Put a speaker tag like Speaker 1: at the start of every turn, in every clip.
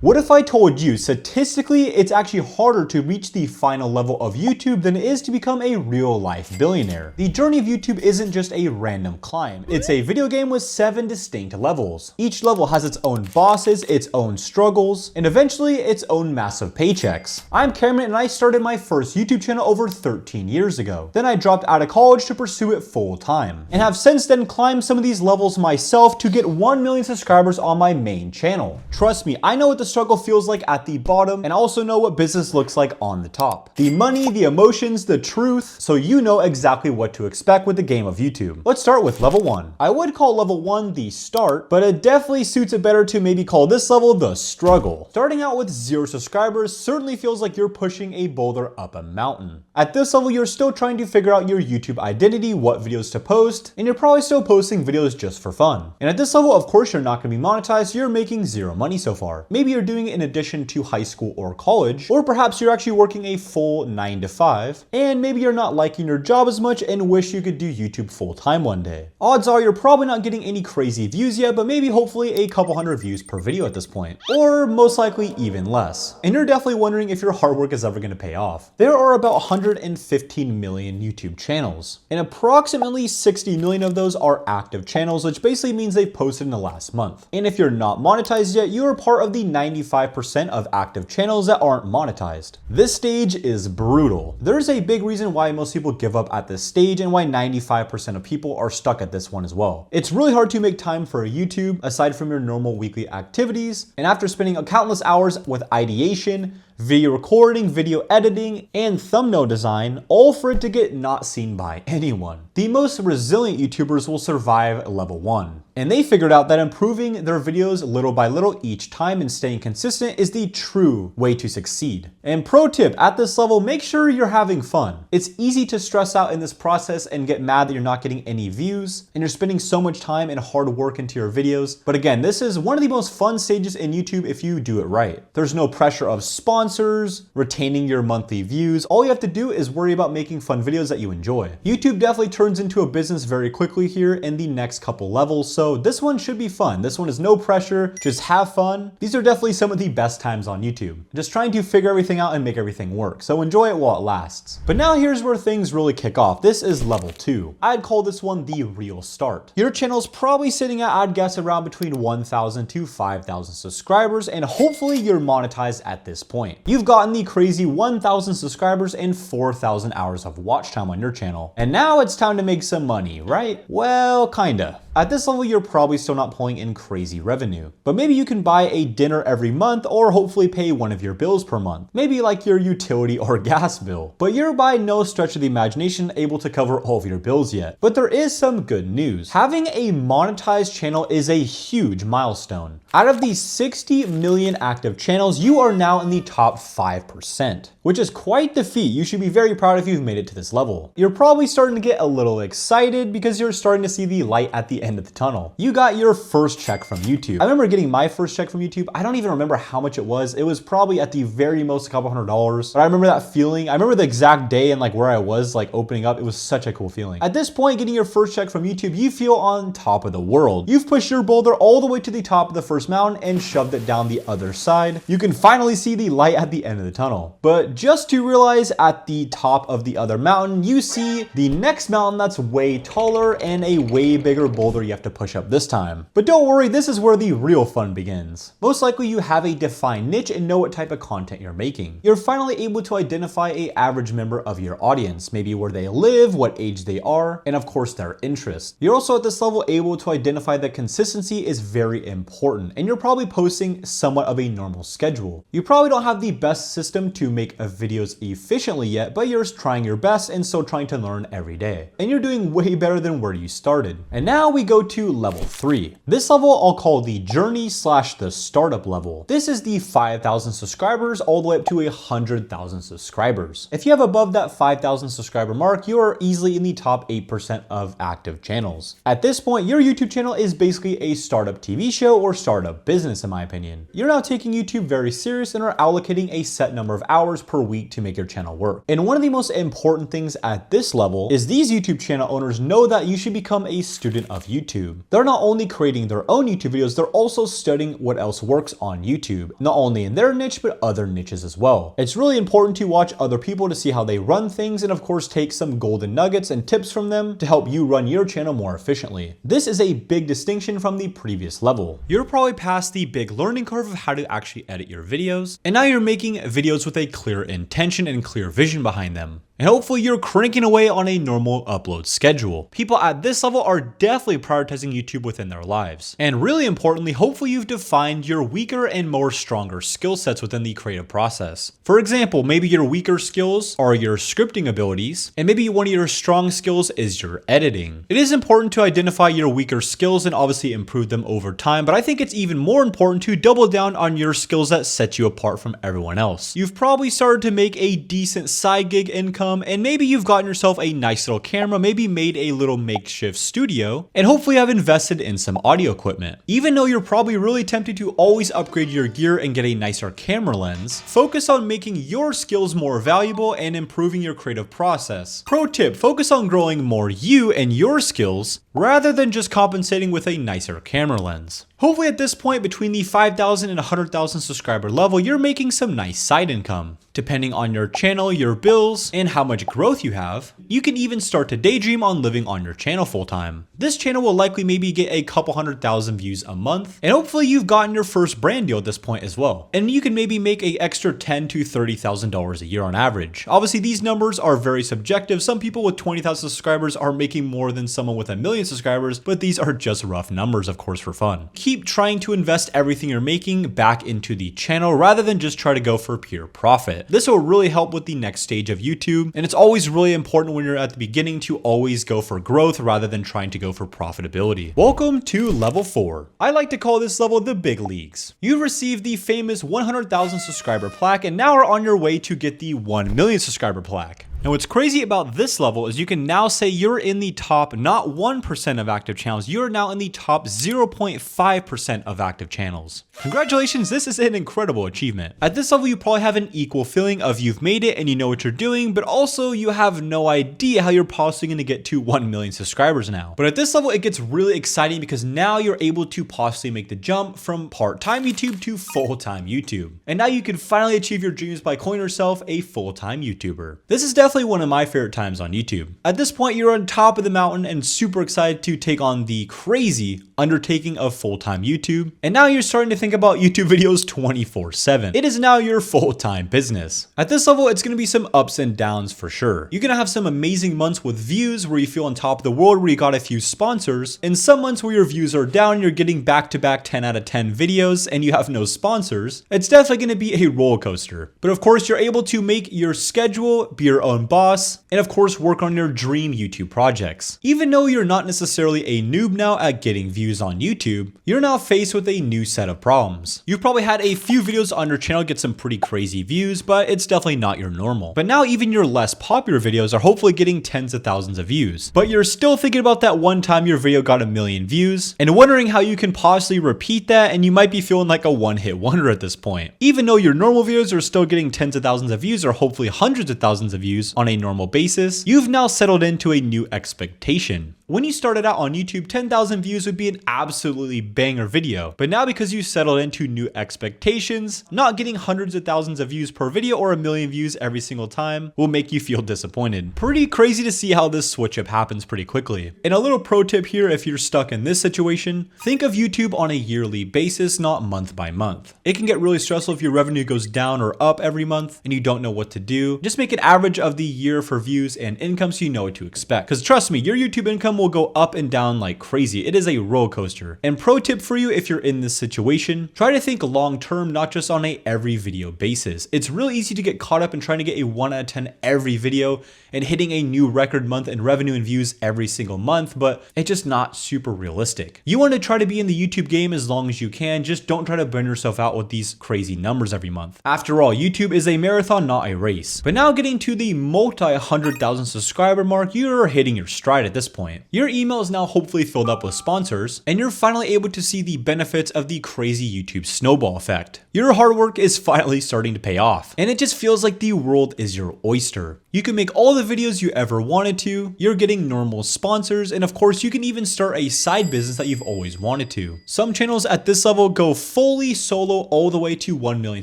Speaker 1: What if I told you statistically it's actually harder to reach the final level of YouTube than it is to become a real life billionaire? The journey of YouTube isn't just a random climb. It's a video game with 7 distinct levels. Each level has its own bosses, its own struggles, and eventually its own massive paychecks. I'm Cameron and I started my first YouTube channel over 13 years ago. Then I dropped out of college to pursue it full time, and have since then climbed some of these levels myself to get 1 million subscribers on my main channel. Trust me, I know what the struggle feels like at the bottom, and I also know what business looks like on the top. The money, the emotions, the truth, so you know exactly what to expect with the game of YouTube. Let's start with level 1. I would call level 1 the start, but it definitely suits it better to maybe call this level the struggle. Starting out with 0 subscribers certainly feels like you're pushing a boulder up a mountain. At this level, you're still trying to figure out your YouTube identity, what videos to post, and you're probably still posting videos just for fun. And at this level, of course, you're not going to be monetized, you're making 0 money so far. Maybe you're doing it in addition to high school or college, or perhaps you're actually working a full 9 to 5, and maybe you're not liking your job as much and wish you could do YouTube full time one day. Odds are you're probably not getting any crazy views yet, but maybe hopefully a couple hundred views per video at this point, or most likely even less. And you're definitely wondering if your hard work is ever going to pay off. There are about 115 million YouTube channels, and approximately 60 million of those are active channels, which basically means they've posted in the last month. And if you're not monetized yet, you are part of the 95% of active channels that aren't monetized. This stage is brutal. There's a big reason why most people give up at this stage and why 95% of people are stuck at this one as well. It's really hard to make time for YouTube aside from your normal weekly activities, and after spending countless hours with ideation, video recording, video editing, and thumbnail design, all for it to get not seen by anyone. The most resilient YouTubers will survive level 1. And they figured out that improving their videos little by little each time and staying consistent is the true way to succeed. And pro tip, at this level, make sure you're having fun. It's easy to stress out in this process and get mad that you're not getting any views and you're spending so much time and hard work into your videos. But again, this is one of the most fun stages in YouTube if you do it right. There's no pressure of sponsors, retaining your monthly views. All you have to do is worry about making fun videos that you enjoy. YouTube definitely turns into a business very quickly here in the next couple levels, so this one should be fun. This one is no pressure, just have fun. These are definitely some of the best times on YouTube. Just trying to figure everything out and make everything work, so enjoy it while it lasts. But now here's where things really kick off. This is level 2. I'd call this one the real start. Your channel's probably sitting at, I'd guess, around between 1,000 to 5,000 subscribers, and hopefully you're monetized at this point. You've gotten the crazy 1,000 subscribers and 4,000 hours of watch time on your channel. And now it's time to make some money, right? Well, kinda. At this level, you're probably still not pulling in crazy revenue, but maybe you can buy a dinner every month or hopefully pay one of your bills per month, maybe like your utility or gas bill. But you're by no stretch of the imagination able to cover all of your bills yet. But there is some good news. Having a monetized channel is a huge milestone. Out of the 60 million active channels, you are now in the top 5%, which is quite the feat. You should be very proud if you've made it to this level. You're probably starting to get a little excited because you're starting to see the light at the end of the tunnel. You got your first check from YouTube. I remember getting my first check from YouTube. I don't even remember how much it was. It was probably at the very most a couple $100s, but I remember that feeling. I remember the exact day and like where I was like opening up. It was such a cool feeling. At this point, getting your first check from YouTube, you feel on top of the world. You've pushed your boulder all the way to the top of the first mountain and shoved it down the other side. You can finally see the light at the end of the tunnel. But just to realize at the top of the other mountain, you see the next mountain that's way taller and a way bigger boulder you have to push up this time. But don't worry, this is where the real fun begins. Most likely you have a defined niche and know what type of content you're making. You're finally able to identify an average member of your audience, maybe where they live, what age they are, and of course their interests. You're also at this level able to identify that consistency is very important, and you're probably posting somewhat of a normal schedule. You probably don't have the best system to make videos efficiently yet, but you're trying your best and still trying to learn every day. And you're doing way better than where you started. And now we go to level 3. This level I'll call the journey / the startup level. This is the 5,000 subscribers all the way up to 100,000 subscribers. If you have above that 5,000 subscriber mark, you are easily in the top 8% of active channels. At this point, your YouTube channel is basically a startup TV show or startup business in my opinion. You're now taking YouTube very serious and are allocating allocating a set number of hours per week to make your channel work. And one of the most important things at this level is these YouTube channel owners know that you should become a student of YouTube. They're not only creating their own YouTube videos, they're also studying what else works on YouTube, not only in their niche, but other niches as well. It's really important to watch other people to see how they run things and of course take some golden nuggets and tips from them to help you run your channel more efficiently. This is a big distinction from the previous level. You're probably past the big learning curve of how to actually edit your videos, and now you're making videos with a clear intention and clear vision behind them. And hopefully you're cranking away on a normal upload schedule. People at this level are definitely prioritizing YouTube within their lives. And really importantly, hopefully you've defined your weaker and more stronger skill sets within the creative process. For example, maybe your weaker skills are your scripting abilities, and maybe one of your strong skills is your editing. It is important to identify your weaker skills and obviously improve them over time, but I think it's even more important to double down on your skills that set you apart from everyone else. You've probably started to make a decent side gig income, and maybe you've gotten yourself a nice little camera, maybe made a little makeshift studio, and hopefully have invested in some audio equipment. Even though you're probably really tempted to always upgrade your gear and get a nicer camera lens, focus on making your skills more valuable and improving your creative process. Pro tip, focus on growing more you and your skills rather than just compensating with a nicer camera lens. Hopefully at this point, between the 5,000 and 100,000 subscriber level, you're making some nice side income. Depending on your channel, your bills, and how much growth you have, you can even start to daydream on living on your channel full time. This channel will likely maybe get a couple 100,000 views a month, and hopefully you've gotten your first brand deal at this point as well. And you can maybe make an extra $10,000 to $30,000 a year on average. Obviously these numbers are very subjective. Some people with 20,000 subscribers are making more than someone with 1 million subscribers, but these are just rough numbers, of course, for fun. Keep trying to invest everything you're making back into the channel rather than just try to go for pure profit. This will really help with the next stage of YouTube, and it's always really important when you're at the beginning to always go for growth rather than trying to go for profitability. Welcome to level 4. I like to call this level the big leagues. You've received the famous 100,000 subscriber plaque and now are on your way to get the 1 million subscriber plaque. And what's crazy about this level is you can now say you're in the top not 1% of active channels, you're now in the top 0.5% of active channels. Congratulations, this is an incredible achievement. At this level, you probably have an equal feeling of you've made it and you know what you're doing, but also you have no idea how you're possibly going to get to 1 million subscribers now. But at this level, it gets really exciting because now you're able to possibly make the jump from part-time YouTube to full-time YouTube. And now you can finally achieve your dreams by calling yourself a full-time YouTuber. This is definitely one of my favorite times on YouTube. At this point, you're on top of the mountain and super excited to take on the crazy undertaking of full-time YouTube. And now you're starting to think about YouTube videos 24/7. It is now your full-time business. At this level, it's going to be some ups and downs for sure. You're going to have some amazing months with views where you feel on top of the world, where you got a few sponsors, and some months where your views are down, you're getting back-to-back 10 out of 10 videos and you have no sponsors. It's definitely going to be a roller coaster. But of course, you're able to make your schedule, be your own boss, and of course work on your dream YouTube projects. Even though you're not necessarily a noob now at getting views on YouTube, you're now faced with a new set of problems. You've probably had a few videos on your channel get some pretty crazy views, but it's definitely not your normal. But now even your less popular videos are hopefully getting tens of thousands of views. But you're still thinking about that one time your video got 1 million views and wondering how you can possibly repeat that, and you might be feeling like a one-hit wonder at this point. Even though your normal videos are still getting tens of thousands of views or hopefully hundreds of thousands of views on a normal basis, you've now settled into a new expectation. When you started out on YouTube, 10,000 views would be an absolutely banger video. But now because you settled into new expectations, not getting hundreds of thousands of views per video or 1 million views every single time will make you feel disappointed. Pretty crazy to see how this switch up happens pretty quickly. And a little pro tip here, if you're stuck in this situation, think of YouTube on a yearly basis, not month by month. It can get really stressful if your revenue goes down or up every month and you don't know what to do. Just make an average of the year for views and income so you know what to expect. Because trust me, your YouTube income will go up and down like crazy. It is a roller coaster. And pro tip for you, if you're in this situation, try to think long term, not just on a every video basis. It's really easy to get caught up in trying to get a 1 out of 10 every video and hitting a new record month in revenue and views every single month, but it's just not super realistic. You want to try to be in the YouTube game as long as you can, just don't try to burn yourself out with these crazy numbers every month. After all, YouTube is a marathon, not a race. But now getting to the multi 100,000 subscriber mark, you're hitting your stride at this point. Your email is now hopefully filled up with sponsors, and you're finally able to see the benefits of the crazy YouTube snowball effect. Your hard work is finally starting to pay off, and it just feels like the world is your oyster. You can make all the videos you ever wanted to, you're getting normal sponsors, and of course you can even start a side business that you've always wanted to. Some channels at this level go fully solo all the way to 1 million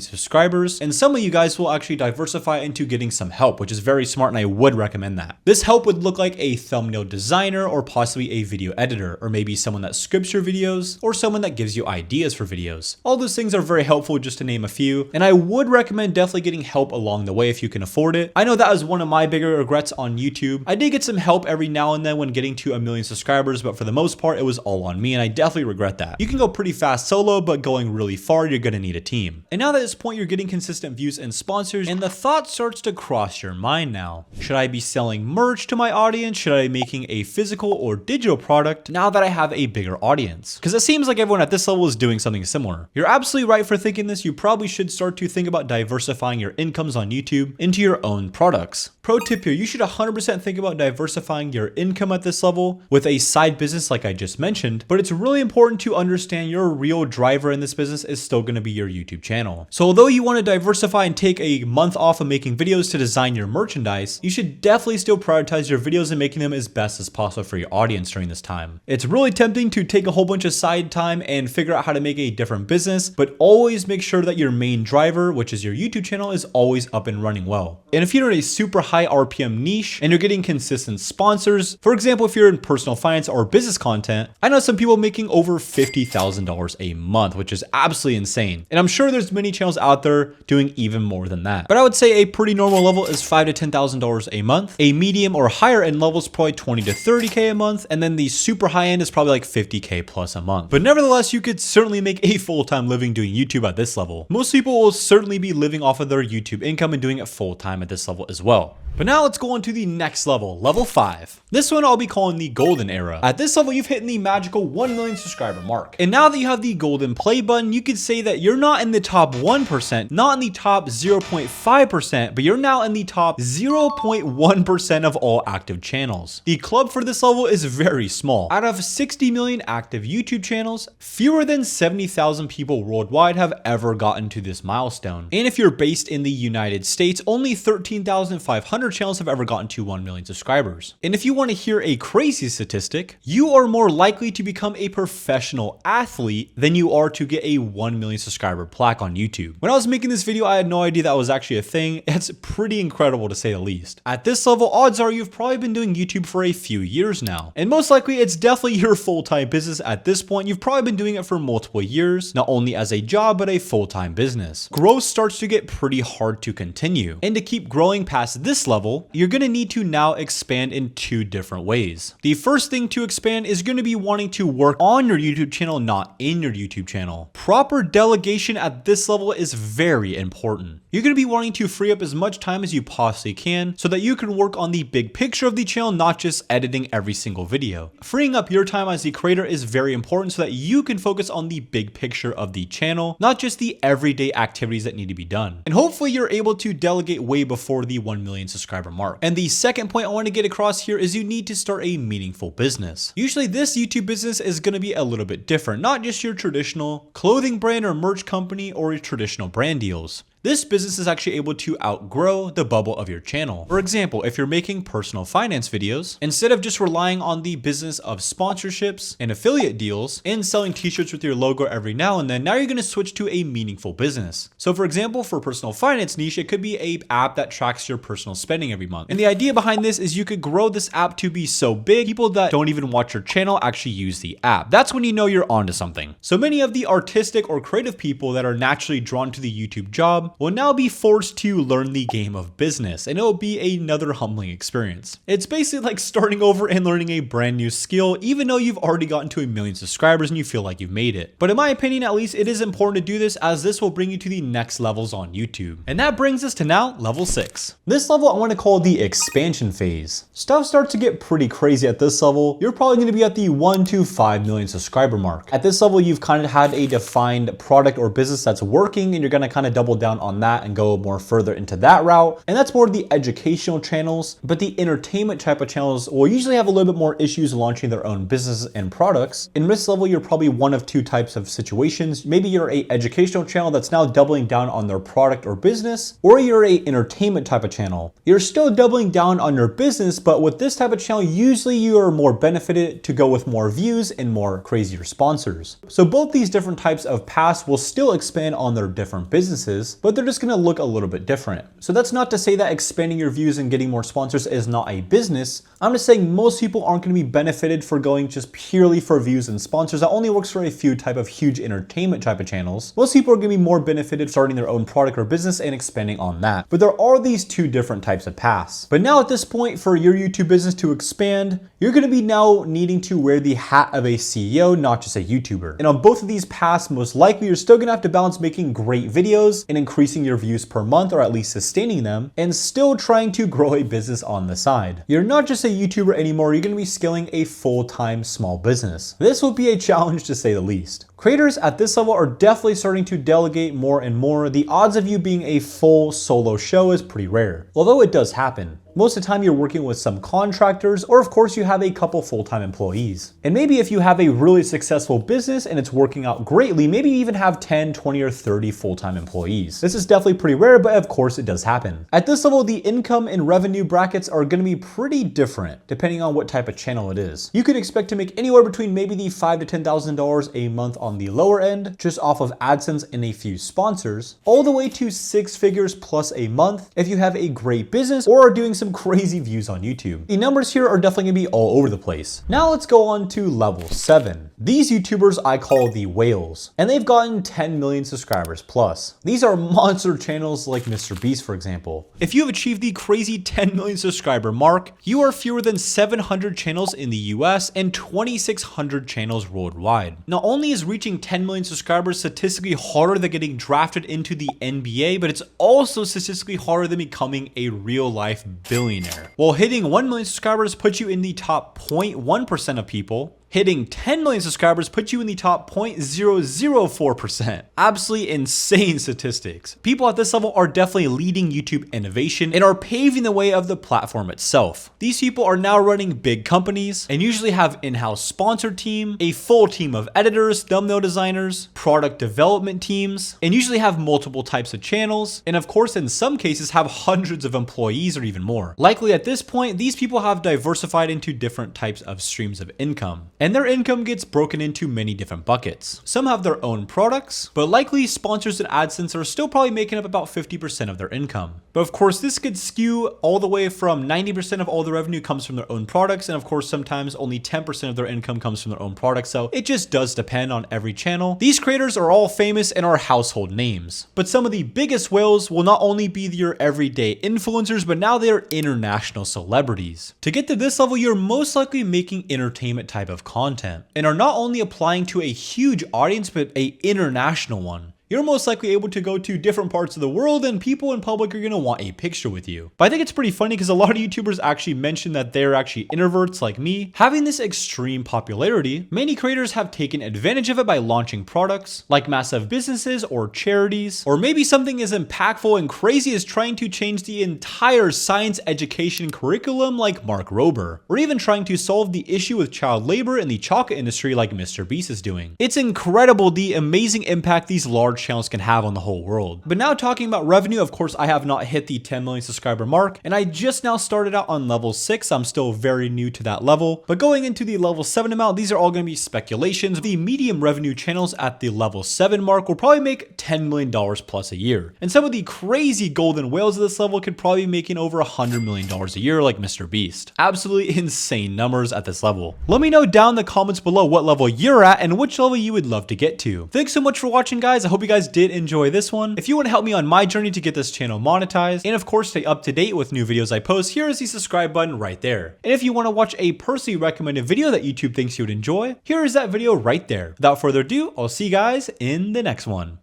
Speaker 1: subscribers, and some of you guys will actually diversify into getting some help, which is very smart and I would recommend that. This help would look like a thumbnail designer or possibly a video editor, or maybe someone that scripts your videos, or someone that gives you ideas for videos. All those things are very helpful, just to name a few, and I would recommend definitely getting help along the way if you can afford it. I know that was one of my bigger regrets on YouTube. I did get some help every now and then when getting to 1 million subscribers, but for the most part, it was all on me, and I definitely regret that. You can go pretty fast solo, but going really far, you're gonna need a team. And now that at this point, you're getting consistent views and sponsors, and the thought starts to cross your mind now. Should I be selling merch to my audience? Should I be making a physical or digital product now that I have a bigger audience? Because it seems like everyone at this level is doing something similar. You're absolutely right for thinking this. You probably should start to think about diversifying your incomes on YouTube into your own products. Pro tip here, you should 100% think about diversifying your income at this level with a side business like I just mentioned, but it's really important to understand your real driver in this business is still going to be your YouTube channel. So although you want to diversify and take a month off of making videos to design your merchandise, you should definitely still prioritize your videos and making them as best as possible for your audience during this time. It's really tempting to take a whole bunch of side time and figure out how to make a different business, but always make sure that your main driver, which is your YouTube channel, is always up and running well. And if you're in a super high RPM niche and you're getting consistent sponsors, for example, if you're in personal finance or business content, I know some people making over $50,000 a month, which is absolutely insane. And I'm sure there's many channels out there doing even more than that. But I would say a pretty normal level is $5,000 to $10,000 a month. A medium or higher end level is probably $20,000 to $30,000 a month. And then the super high end is probably like $50,000 plus a month. But nevertheless, you could certainly make a full-time living doing YouTube at this level. Most people will certainly be living off of their YouTube income and doing it full-time at this level as well. But now let's go on to the next level, level 5. This one I'll be calling the golden era. At this level, you've hit the magical 1 million subscriber mark. And now that you have the golden play button, you could say that you're not in the top 1%, not in the top 0.5%, but you're now in the top 0.1% of all active channels. The club for this level is very small. Out of 60 million active YouTube channels, fewer than 70,000 people worldwide have ever gotten to this milestone. And if you're based in the United States, only 13,500 channels have ever gotten to 1 million subscribers. And if you want to hear a crazy statistic, you are more likely to become a professional athlete than you are to get a 1 million subscriber plaque on YouTube. When I was making this video, I had no idea that was actually a thing. It's pretty incredible to say the least. At this level, odds are you've probably been doing YouTube for a few years now. And most likely it's definitely your full-time business at this point. You've probably been doing it for multiple years, not only as a job, but a full-time business. Growth starts to get pretty hard to continue. And to keep growing past this level, you're going to need to now expand in 2 different ways. The first thing to expand is going to be wanting to work on your YouTube channel, not in your YouTube channel. Proper delegation at this level is very important. You're going to be wanting to free up as much time as you possibly can so that you can work on the big picture of the channel, not just editing every single video. Freeing up your time as the creator is very important so that you can focus on the big picture of the channel, not just the everyday activities that need to be done. And hopefully you're able to delegate way before the 1 million subscriber mark. And the second point I want to get across here is you need to start a meaningful business. Usually this YouTube business is going to be a little bit different, not just your traditional clothing brand or merch company or your traditional brand deals. This business is actually able to outgrow the bubble of your channel. For example, if you're making personal finance videos, instead of just relying on the business of sponsorships and affiliate deals and selling t-shirts with your logo every now and then, now you're going to switch to a meaningful business. So for example, for personal finance niche, it could be an app that tracks your personal spending every month. And the idea behind this is you could grow this app to be so big, people that don't even watch your channel actually use the app. That's when you know you're onto something. So many of the artistic or creative people that are naturally drawn to the YouTube job will now be forced to learn the game of business, and it'll be another humbling experience. It's basically like starting over and learning a brand new skill, even though you've already gotten to 1 million subscribers and you feel like you've made it. But in my opinion, at least, it is important to do this, as this will bring you to the next levels on YouTube. And that brings us to now level 6. This level I want to call the expansion phase. Stuff starts to get pretty crazy at this level. You're probably going to be at the 1 to 5 million subscriber mark. At this level, you've kind of had a defined product or business that's working, and you're going to kind of double down on that and go more further into that route. And that's more the educational channels, but the entertainment type of channels will usually have a little bit more issues launching their own businesses and products. In this level, you're probably one of two types of situations. Maybe you're a educational channel that's now doubling down on their product or business, or you're a entertainment type of channel. You're still doubling down on your business, but with this type of channel, usually you are more benefited to go with more views and more crazier sponsors. So both these different types of paths will still expand on their different businesses, but they're just gonna look a little bit different. So that's not to say that expanding your views and getting more sponsors is not a business. I'm just saying most people aren't gonna be benefited for going just purely for views and sponsors. That only works for a few type of huge entertainment type of channels. Most people are gonna be more benefited starting their own product or business and expanding on that. But there are these two different types of paths. But now at this point, for your YouTube business to expand, you're gonna be now needing to wear the hat of a CEO, not just a YouTuber. And on both of these paths, most likely you're still gonna have to balance making great videos and increasing your views per month, or at least sustaining them, and still trying to grow a business on the side. You're not just a YouTuber anymore, you're gonna be scaling a full-time small business. This will be a challenge to say the least. Creators at this level are definitely starting to delegate more and more. The odds of you being a full solo show is pretty rare, although it does happen. Most of the time you're working with some contractors, or of course you have a couple full-time employees. And maybe if you have a really successful business and it's working out greatly, maybe you even have 10, 20, or 30 full-time employees. This is definitely pretty rare, but of course it does happen. At this level, the income and revenue brackets are gonna be pretty different depending on what type of channel it is. You could expect to make anywhere between maybe the $5,000 to $10,000 a month on the lower end, just off of AdSense and a few sponsors, all the way to 6 figures plus a month if you have a great business or are doing some crazy views on YouTube. The numbers here are definitely gonna be all over the place. Now let's go on to level 7. These YouTubers I call the whales, and they've gotten 10 million subscribers plus. These are monster channels like Mr. Beast, for example. If you have achieved the crazy 10 million subscriber mark, you are fewer than 700 channels in the US and 2,600 channels worldwide. Not only is reaching 10 million subscribers statistically harder than getting drafted into the NBA, but it's also statistically harder than becoming a real life billionaire. While hitting 1 million subscribers puts you in the top 0.1% of people, hitting 10 million subscribers puts you in the top 0.004%. Absolutely insane statistics. People at this level are definitely leading YouTube innovation and are paving the way of the platform itself. These people are now running big companies and usually have in-house sponsor team, a full team of editors, thumbnail designers, product development teams, and usually have multiple types of channels, and of course in some cases have hundreds of employees or even more. Likely at this point, these people have diversified into different types of streams of income, and their income gets broken into many different buckets. Some have their own products, but likely sponsors and AdSense are still probably making up about 50% of their income. But of course, this could skew all the way from 90% of all the revenue comes from their own products, and of course, sometimes only 10% of their income comes from their own products, so it just does depend on every channel. These creators are all famous and are household names, but some of the biggest whales will not only be your everyday influencers, but now they're international celebrities. To get to this level, you're most likely making entertainment type of content and are not only applying to a huge audience, but a international one. You're most likely able to go to different parts of the world and people in public are gonna want a picture with you. But I think it's pretty funny because a lot of YouTubers actually mention that they're actually introverts like me. Having this extreme popularity, many creators have taken advantage of it by launching products like massive businesses or charities, or maybe something as impactful and crazy as trying to change the entire science education curriculum like Mark Rober, or even trying to solve the issue with child labor in the chocolate industry like Mr. Beast is doing. It's incredible the amazing impact these large channels can have on the whole world. But now talking about revenue, of course, I have not hit the 10 million subscriber mark, and I just now started out on level 6. I'm still very new to that level, but going into the level 7 amount, these are all going to be speculations. The medium revenue channels at the level 7 mark will probably make $10 million plus a year. And some of the crazy golden whales of this level could probably be making over $100 million a year like Mr. Beast. Absolutely insane numbers at this level. Let me know down in the comments below what level you're at and which level you would love to get to. Thanks so much for watching, guys. I hope you guys did enjoy this one. If you want to help me on my journey to get this channel monetized, and of course stay up to date with new videos I post, here is the subscribe button right there. And if you want to watch a personally recommended video that YouTube thinks you would enjoy, here is that video right there. Without further ado, I'll see you guys in the next one.